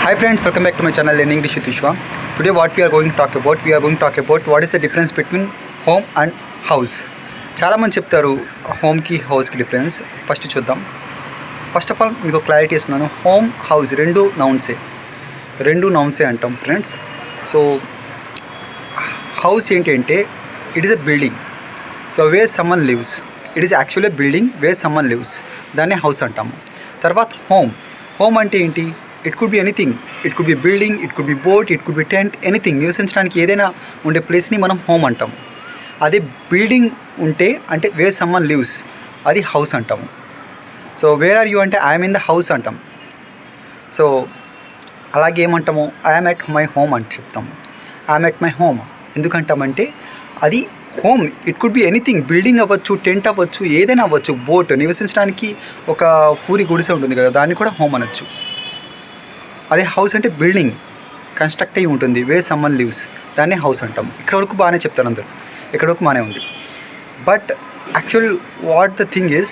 Hi friends, welcome back to my channel Learning English with Vishwa. Today what we are going to talk about what is the difference between home and house. చాలా మంది చెప్తారు home కి house కి difference. First చూద్దాం. First of all మీకు clarity ఇస్తున్నాను. Home house రెండు నౌన్సే అంటాం ఫ్రెండ్స్. సో హౌస్ ఏంటి అంటే it is a building. So where someone lives, it is actually building where someone lives, దాన్నే హౌస్ అంటాము. తర్వాత హోమ్ అంటే ఏంటి? It could be anything. It could be building, it could be boat, it could be tent, anything. నివసించడానికి ఏదైనా ఉండే ప్లేస్ని మనం హోమ్ అంటాము. అదే బిల్డింగ్ ఉంటే అంటే వేర్ సమ్మన్ లివ్స్, అది హౌస్ అంటాము. సో వేర్ ఆర్ యూ అంటే ఐఎమ్ ఇన్ ద హౌస్ అంటాం. సో అలాగే ఏమంటాము? ఐఎమ్ ఎట్ మై హోమ్ అని చెప్తాము. ఐఎమ్ ఎట్ మై హోమ్ ఎందుకంటామంటే అది home. It could be anything, building అవ్వచ్చు, టెంట్ అవ్వచ్చు, ఏదైనా అవ్వచ్చు. బోట్, నివసించడానికి ఒక పూరి గుడిసె ఉంటుంది కదా, దాన్ని కూడా హోమ్ అనొచ్చు. అదే హౌస్ అంటే బిల్డింగ్ కన్స్ట్రక్ట్ అయ్యి ఉంటుంది, వే సమ్మన్ లివ్స్, దాన్నే హౌస్ అంటాం. ఇక్కడ వరకు బాగానే చెప్తారు అందరూ, ఇక్కడ వరకు బాగానే ఉంది. But actual what the thing is,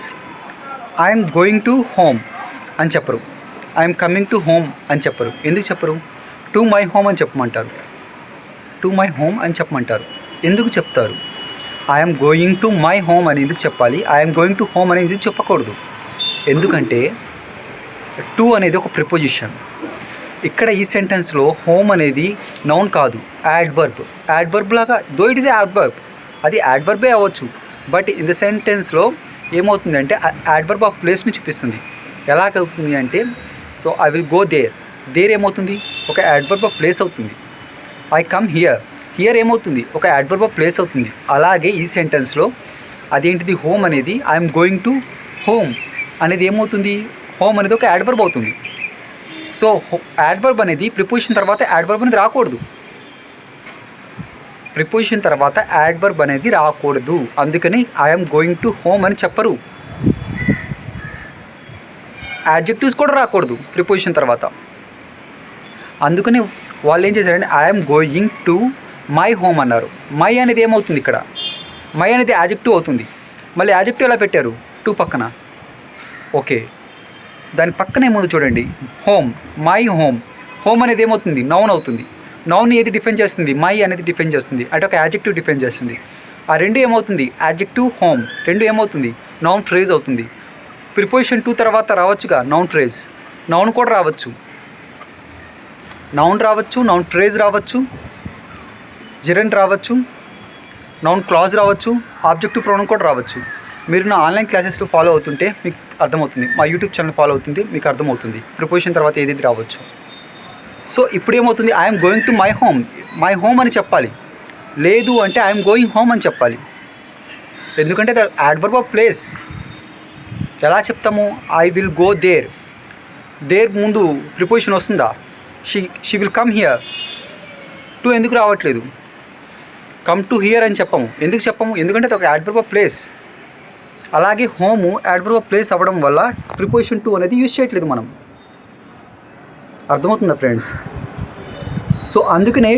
I'm going to home అని చెప్పరు, ఐఎమ్ కమింగ్ టు హోమ్ అని చెప్పరు. ఎందుకు చెప్పరు? టు మై హోమ్ అని చెప్పమంటారు. టు మై హోమ్ అని చెప్పమంటారు. ఎందుకు చెప్తారు? I'm going to my home అని ఎందుకు చెప్పాలి? ఐఎమ్ గోయింగ్ టు హోమ్ అని ఎందుకు చెప్పకూడదు? ఎందుకంటే టు అనేది ఒక ప్రిపోజిషన్. ఇక్కడ ఈ సెంటెన్స్లో హోమ్ అనేది నౌన్ కాదు, యాడ్వర్బ్ లాగా. దో ఇట్ ఈస్ యాడ్వర్బ్, అది యాడ్వర్బే అవ్వచ్చు. బట్ ఇన్ ద సెంటెన్స్లో ఏమవుతుందంటే యాడ్వర్బ్ ఆఫ్ ప్లేస్ని చూపిస్తుంది. ఎలాగవుతుంది అంటే, so I will go there ఏమవుతుంది? ఒక యాడ్వర్బ్ ఆఫ్ ప్లేస్ అవుతుంది. ఐ కమ్ హియర్ ఏమవుతుంది? ఒక యాడ్వర్బ్ ఆఫ్ ప్లేస్ అవుతుంది. అలాగే ఈ సెంటెన్స్లో అదేంటిది? హోమ్ అనేది ఐఎమ్ గోయింగ్ టు హోమ్ అనేది ఏమవుతుంది? హోమ్ అనేది ఒక యాడ్వర్బ్ అవుతుంది. సో యాడ్వర్బ్ అనేది ప్రిపోజిషన్ తర్వాత యాడ్వర్బ్ అనేది రాకూడదు. ప్రిపోజిషన్ తర్వాత యాడ్వర్బ్ అనేది రాకూడదు. అందుకని ఐఎమ్ గోయింగ్ టు హోమ్ అని చెప్పరు. యాడ్జెక్టివ్స్ కూడా రాకూడదు ప్రిపోజిషన్ తర్వాత. అందుకని వాళ్ళు ఏం చేశారంటే I'm going to my home అన్నారు. మై అనేది ఏమవుతుంది? ఇక్కడ మై అనేది యాడ్జెక్టివ్ అవుతుంది. మళ్ళీ యాడ్జెక్టివ్ ఎలా పెట్టారు? టు పక్కన. ఓకే, దాని పక్కన ఏముంది చూడండి, హోమ్, మై హోమ్. హోమ్ అనేది ఏమవుతుంది? నౌన్ అవుతుంది. నౌన్ ఏది డిఫైన్ చేస్తుంది? మై అనేది డిఫైన్ చేస్తుంది, అంటే ఒక యాడ్జెక్టివ్ డిఫైన్ చేస్తుంది. ఆ రెండు ఏమవుతుంది? యాడ్జెక్టివ్, హోమ్ రెండు ఏమవుతుంది? నౌన్ ఫ్రేజ్ అవుతుంది. ప్రిపోజిషన్ టు తర్వాత రావచ్చుగా నౌన్ ఫ్రేజ్. నౌన్ కూడా రావచ్చు, నౌన్ రావచ్చు, నౌన్ ఫ్రేజ్ రావచ్చు, జిరెంట్ రావచ్చు, నౌన్ క్లాజ్ రావచ్చు, ఆబ్జెక్టివ్ ప్రొనౌన్ కూడా రావచ్చు. మీరు నా ఆన్లైన్ క్లాసెస్లో ఫాలో అవుతుంటే మీకు అర్థమవుతుంది, మా యూట్యూబ్ ఛానల్ ఫాలో అవుతుంది, మీకు అర్థమవుతుంది ప్రిపోజిషన్ తర్వాత ఏది రావచ్చు. సో ఇప్పుడు ఏమవుతుంది? I'm going to my home అని చెప్పాలి. లేదు అంటే ఐఎమ్ గోయింగ్ హోమ్ అని చెప్పాలి. ఎందుకంటే ద యాడ్వర్బ్ ఆఫ్ ప్లేస్. ఎలా చెప్తాము? ఐ విల్ గో దేర్ ముందు ప్రిపోజిషన్ వస్తుందా? She will come here. To ఎందుకు రావట్లేదు? కమ్ టు హియర్ అని చెప్పము. ఎందుకు చెప్పము? ఎందుకంటే అది ఒక యాడ్వర్బ్ ఆఫ్ ప్లేస్. అలాగే హోము యాడ్వర్బ్ ఆఫ్ ప్లేస్ అవ్వడం వల్ల ప్రిపోజిషన్ టు అనేది యూజ్ చేయట్లేదు మనం. అర్థమవుతుందా ఫ్రెండ్స్? సో అందుకనే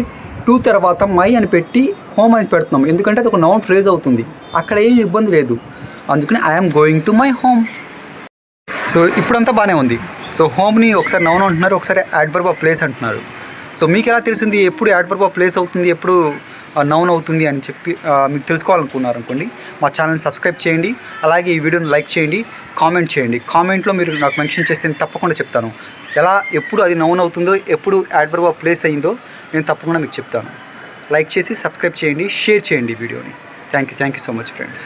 టు తర్వాత మై అని పెట్టి హోమ్ అని పెడుతున్నాం. ఎందుకంటే అది ఒక నౌన్ ఫ్రేజ్ అవుతుంది. అక్కడ ఏం ఇబ్బంది లేదు. అందుకని I'm going to my home. So ఇప్పుడంతా బాగానే ఉంది. సో హోమ్ని ఒకసారి నౌన్ అంటున్నారు, ఒకసారి యాడ్వర్బ్ ఆఫ్ ప్లేస్ అంటున్నారు. సో మీకు ఎలా తెలిసింది ఎప్పుడు యాడ్వర్బ్ ఆఫ్ ప్లేస్ అవుతుంది, ఎప్పుడు నౌన్ అవుతుంది అని చెప్పి మీకు తెలుసుకోవాలనుకున్నారు అనుకోండి, మా ఛానల్ని సబ్స్క్రైబ్ చేయండి. అలాగే ఈ వీడియోని లైక్ చేయండి, కామెంట్ చేయండి. కామెంట్లో మీరు నాకు మెన్షన్ చేస్తే నేను తప్పకుండా చెప్తాను. ఎప్పుడు అది నౌన్ అవుతుందో, ఎప్పుడు యాడ్వర్బ్ ఆఫ్ ప్లేస్ అయిందో నేను తప్పకుండా మీకు చెప్తాను. లైక్ చేసి సబ్స్క్రైబ్ చేయండి, షేర్ చేయండి వీడియోని. Thank you so much friends.